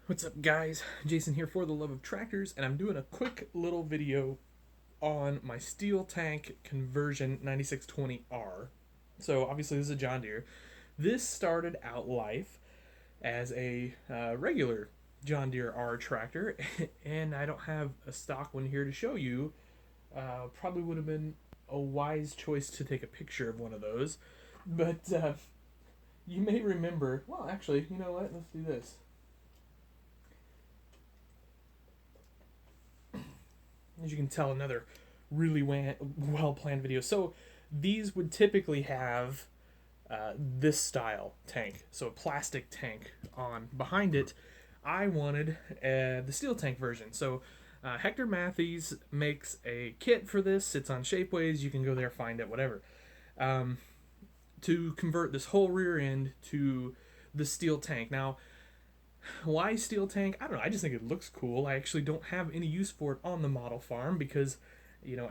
What's up, guys? Jason here for the Love of Tractors, and I'm doing a quick little video on my steel tank conversion 9620R. So obviously this is a John Deere. This started out life as a regular John Deere R tractor, and I don't have a stock one here to show you. Probably would have been a wise choice to take a picture of one of those, but you may remember. Well, actually, you know what? Let's do this. As you can tell, another really well planned video. So these would typically have this style tank, so a plastic tank on behind it. I wanted the steel tank version. So Hector Matthews makes a kit for this. It's on Shapeways. You can go there, find it, whatever. To convert this whole rear end to the steel tank. Now, why steel tank? I don't know. I just think it looks cool. I actually don't have any use for it on the model farm because,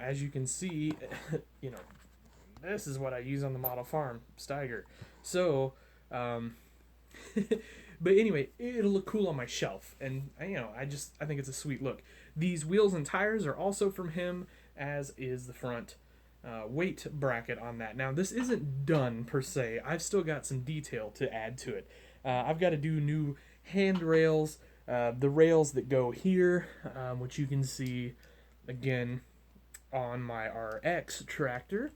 as you can see, this is what I use on the model farm, Steiger. So, but anyway, it'll look cool on my shelf, and I think it's a sweet look. These wheels and tires are also from him, as is the front weight bracket on that. Now, this isn't done per se. I've still got some detail to add to it. I've got to do new handrails, the rails that go here, which you can see again on my RX tractor.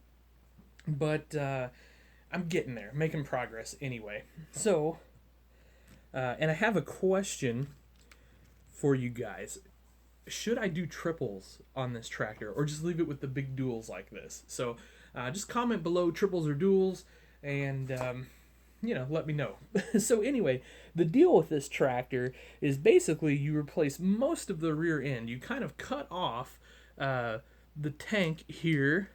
But I'm getting there, making progress anyway. So, and I have a question for you guys. Should I do triples on this tractor or just leave it with the big duals like this? So just comment below triples or duals and let me know. So anyway, the deal with this tractor is basically you replace most of the rear end. You kind of cut off the tank here,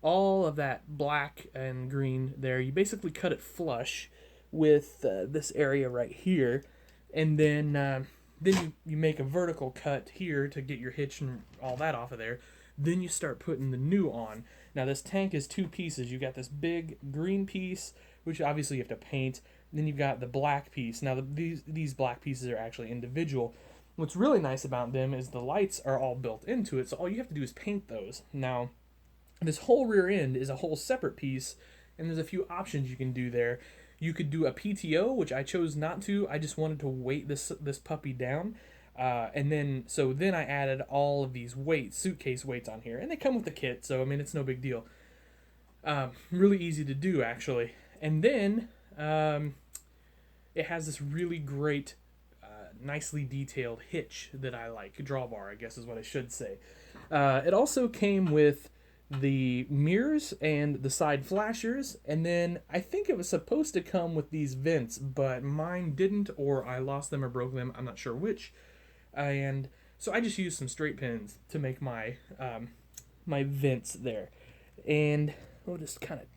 all of that black and green there. You basically cut it flush with this area right here, and then you make a vertical cut here to get your hitch and all that off of there. Then you start putting the new on. Now this tank is two pieces. You got this big green piece, which obviously you have to paint. Then you've got the black piece. Now these black pieces are actually individual. What's really nice about them is the lights are all built into it, so all you have to do is paint those. Now, this whole rear end is a whole separate piece, and there's a few options you can do there. You could do a PTO, which I chose not to. I just wanted to weight this puppy down. And then I added all of these weights, suitcase weights on here, and they come with the kit, so I mean it's no big deal. Really easy to do actually. And then it has this really great, nicely detailed hitch that I like, drawbar I guess is what I should say. It also came with the mirrors and the side flashers, and then I think it was supposed to come with these vents, but mine didn't, or I lost them or broke them, I'm not sure which. And so I just used some straight pins to make my my vents there. And we'll just kind of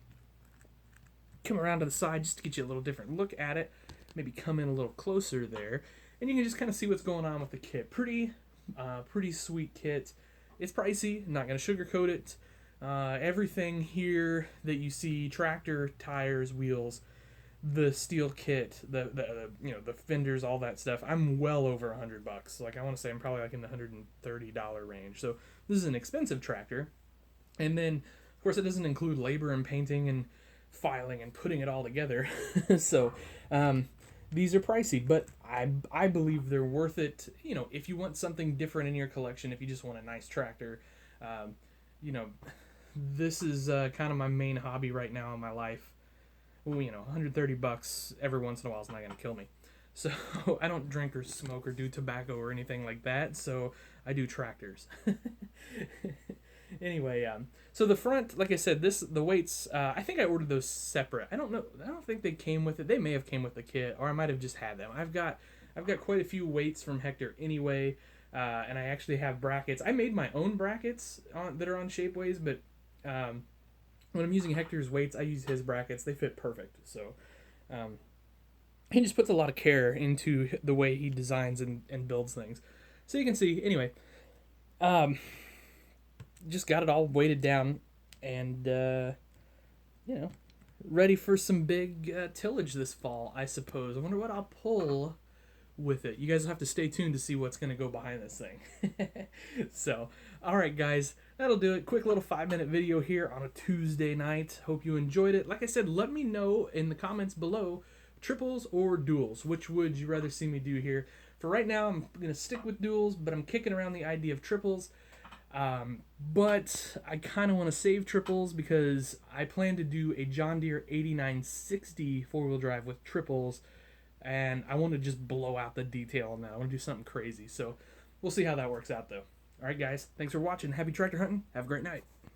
come around to the side just to get you a little different look at it. Maybe come in a little closer there, and you can just kind of see what's going on with the kit. Pretty sweet kit. It's pricey, I'm not going to sugarcoat it. Everything here that you see, tractor, tires, wheels, the steel kit, the fenders, all that stuff, I'm well over $100. Like I want to say I'm probably like in the $130 range. So this is an expensive tractor. And then of course it doesn't include labor and painting and filing and putting it all together. So these are pricey, but I believe they're worth it. If you want something different in your collection, if you just want a nice tractor, this is kind of my main hobby right now in my life. Well, $130 every once in a while is not going to kill me. So I don't drink or smoke or do tobacco or anything like that. So I do tractors. Anyway, so the front, like I said, the weights. I think I ordered those separate. I don't know. I don't think they came with it. They may have came with the kit, or I might have just had them. I've got quite a few weights from Hector anyway, and I actually have brackets. I made my own brackets that are on Shapeways, but when I'm using Hector's weights, I use his brackets. They fit perfect. So he just puts a lot of care into the way he designs and builds things. So you can see, anyway, just got it all weighted down and, ready for some big tillage this fall, I suppose. I wonder what I'll pull with it. You guys will have to stay tuned to see what's going to go behind this thing. So, all right, guys, that'll do it. Quick little 5-minute video here on a Tuesday night. Hope you enjoyed it. Like I said, let me know in the comments below, triples or duals. Which would you rather see me do here? For right now, I'm going to stick with duals, but I'm kicking around the idea of triples. But I kind of want to save triples because I plan to do a John Deere 8960 four-wheel drive with triples, and I want to just blow out the detail on that. I want to do something crazy. So we'll see how that works out, though. All right, guys, thanks for watching. Happy tractor hunting. Have a great night.